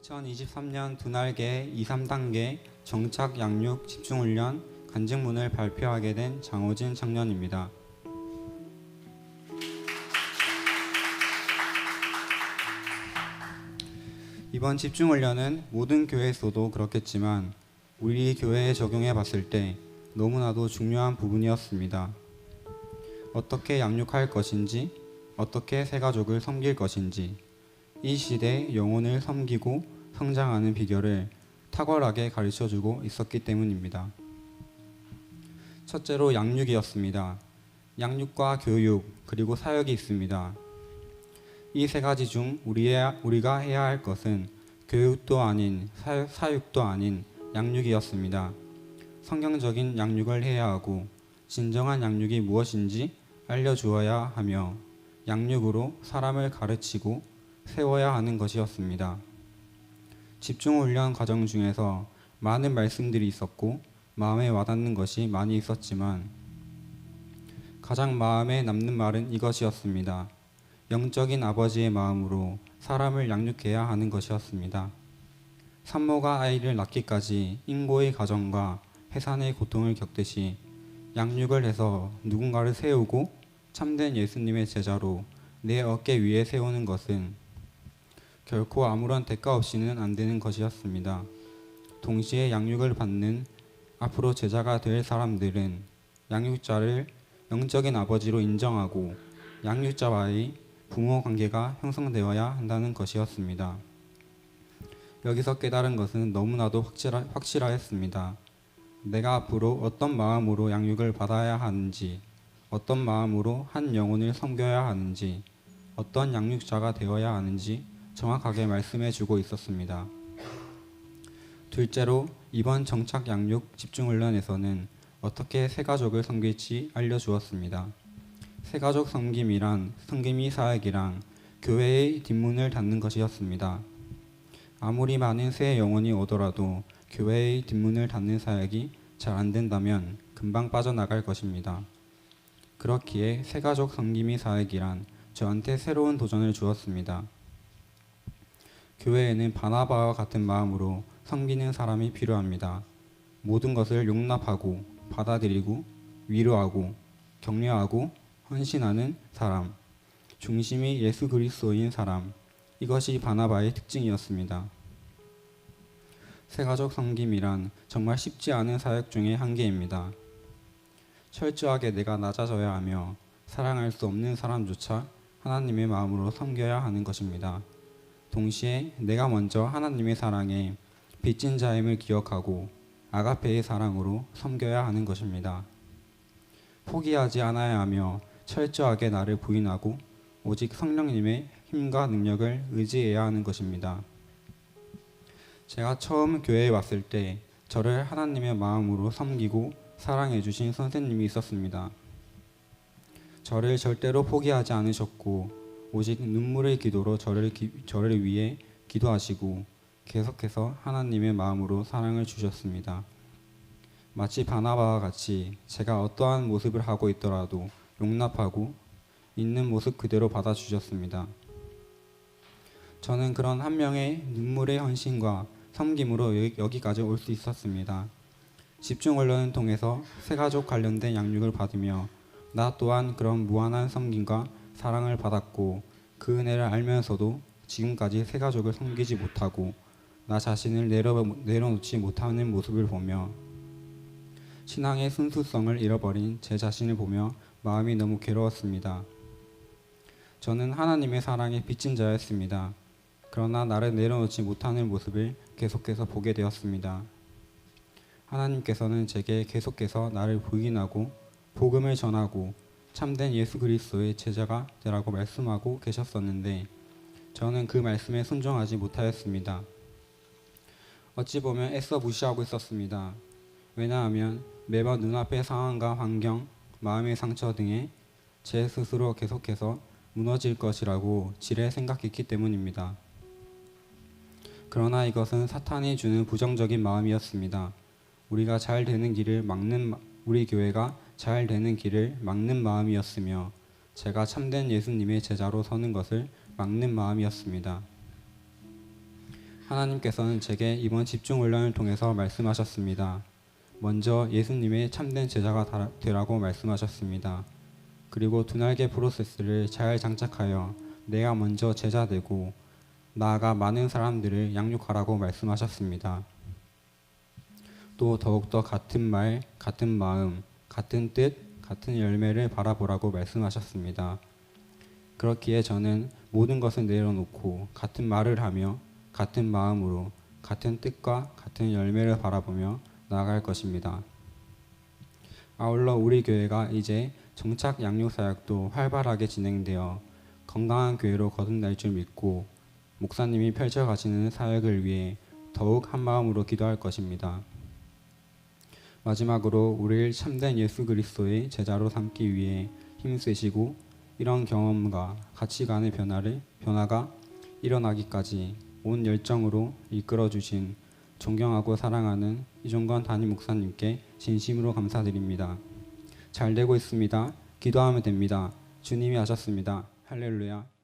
2023년 두날개 2, 3단계 정착 양육 집중훈련 간증문을 발표하게 된 장호진 청년입니다. 이번 집중훈련은 모든 교회에서도 그렇겠지만 우리 교회에 적용해 봤을 때 너무나도 중요한 부분이었습니다. 어떻게 양육할 것인지, 어떻게 새가족을 섬길 것인지, 이 시대 영혼을 섬기고 성장하는 비결을 탁월하게 가르쳐주고 있었기 때문입니다. 첫째로 양육이었습니다. 양육과 교육 그리고 사역이 있습니다. 이 세 가지 중 우리가 해야 할 것은 교육도 아닌 사육도 아닌 양육이었습니다. 성경적인 양육을 해야 하고 진정한 양육이 무엇인지 알려주어야 하며 양육으로 사람을 가르치고 세워야 하는 것이었습니다. 집중훈련 과정 중에서 많은 말씀들이 있었고 마음에 와닿는 것이 많이 있었지만 가장 마음에 남는 말은 이것이었습니다. 영적인 아버지의 마음으로 사람을 양육해야 하는 것이었습니다. 산모가 아이를 낳기까지 인고의 과정과 해산의 고통을 겪듯이 양육을 해서 누군가를 세우고 참된 예수님의 제자로 내 어깨 위에 세우는 것은 결코 아무런 대가 없이는 안 되는 것이었습니다. 동시에 양육을 받는 앞으로 제자가 될 사람들은 양육자를 영적인 아버지로 인정하고 양육자와의 부모 관계가 형성되어야 한다는 것이었습니다. 여기서 깨달은 것은 너무나도 확실하였습니다. 내가 앞으로 어떤 마음으로 양육을 받아야 하는지, 어떤 마음으로 한 영혼을 섬겨야 하는지, 어떤 양육자가 되어야 하는지 정확하게 말씀해 주고 있었습니다. 둘째로 이번 정착 양육 집중훈련에서는 어떻게 새가족을 섬길지 알려주었습니다. 새가족 섬김이란 섬김이 사역이랑 교회의 뒷문을 닫는 것이었습니다. 아무리 많은 새 영혼이 오더라도 교회의 뒷문을 닫는 사역이 잘 안 된다면 금방 빠져나갈 것입니다. 그렇기에 새가족 섬김이 사역이란 저한테 새로운 도전을 주었습니다. 교회에는 바나바와 같은 마음으로 섬기는 사람이 필요합니다. 모든 것을 용납하고 받아들이고 위로하고 격려하고 헌신하는 사람, 중심이 예수 그리스도인 사람, 이것이 바나바의 특징이었습니다. 새가족 섬김이란 정말 쉽지 않은 사역 중의 한 개입니다. 철저하게 내가 낮아져야 하며 사랑할 수 없는 사람조차 하나님의 마음으로 섬겨야 하는 것입니다. 동시에 내가 먼저 하나님의 사랑에 빚진 자임을 기억하고 아가페의 사랑으로 섬겨야 하는 것입니다. 포기하지 않아야 하며 철저하게 나를 부인하고 오직 성령님의 힘과 능력을 의지해야 하는 것입니다. 제가 처음 교회에 왔을 때 저를 하나님의 마음으로 섬기고 사랑해 주신 선생님이 있었습니다. 저를 절대로 포기하지 않으셨고 오직 눈물의 기도로 저를 위해 기도하시고 계속해서 하나님의 마음으로 사랑을 주셨습니다. 마치 바나바와 같이 제가 어떠한 모습을 하고 있더라도 용납하고 있는 모습 그대로 받아주셨습니다. 저는 그런 한 명의 눈물의 헌신과 섬김으로 여기까지 올 수 있었습니다. 집중훈련을 통해서 새가족 관련된 양육을 받으며 나 또한 그런 무한한 섬김과 사랑을 받았고 그 은혜를 알면서도 지금까지 새가족을 섬기지 못하고 나 자신을 내려놓지 못하는 모습을 보며 신앙의 순수성을 잃어버린 제 자신을 보며 마음이 너무 괴로웠습니다. 저는 하나님의 사랑에 빚진 자였습니다. 그러나 나를 내려놓지 못하는 모습을 계속해서 보게 되었습니다. 하나님께서는 제게 계속해서 나를 부인하고 복음을 전하고 참된 예수 그리스도의 제자가 되라고 말씀하고 계셨었는데 저는 그 말씀에 순종하지 못하였습니다. 어찌 보면 애써 무시하고 있었습니다. 왜냐하면 매번 눈앞의 상황과 환경, 마음의 상처 등에 제 스스로 계속해서 무너질 것이라고 지레 생각했기 때문입니다. 그러나 이것은 사탄이 주는 부정적인 마음이었습니다. 우리 교회가 잘 되는 길을 막는 마음이었으며 제가 참된 예수님의 제자로 서는 것을 막는 마음이었습니다. 하나님께서는 제게 이번 집중 훈련을 통해서 말씀하셨습니다. 먼저 예수님의 참된 제자가 되라고 말씀하셨습니다. 그리고 두 날개 프로세스를 잘 장착하여 내가 먼저 제자 되고 나아가 많은 사람들을 양육하라고 말씀하셨습니다. 또 더욱더 같은 말, 같은 마음, 같은 뜻, 같은 열매를 바라보라고 말씀하셨습니다. 그렇기에 저는 모든 것을 내려놓고 같은 말을 하며 같은 마음으로 같은 뜻과 같은 열매를 바라보며 나아갈 것입니다. 아울러 우리 교회가 이제 정착 양육 사역도 활발하게 진행되어 건강한 교회로 거듭날 줄 믿고 목사님이 펼쳐가시는 사역을 위해 더욱 한 마음으로 기도할 것입니다. 마지막으로 우리를 참된 예수 그리스도의 제자로 삼기 위해 힘쓰시고 이런 경험과 가치관의 변화가 일어나기까지 온 열정으로 이끌어 주신 존경하고 사랑하는 이종건 담임 목사님께 진심으로 감사드립니다. 잘 되고 있습니다. 기도하면 됩니다. 주님이 하셨습니다. 할렐루야.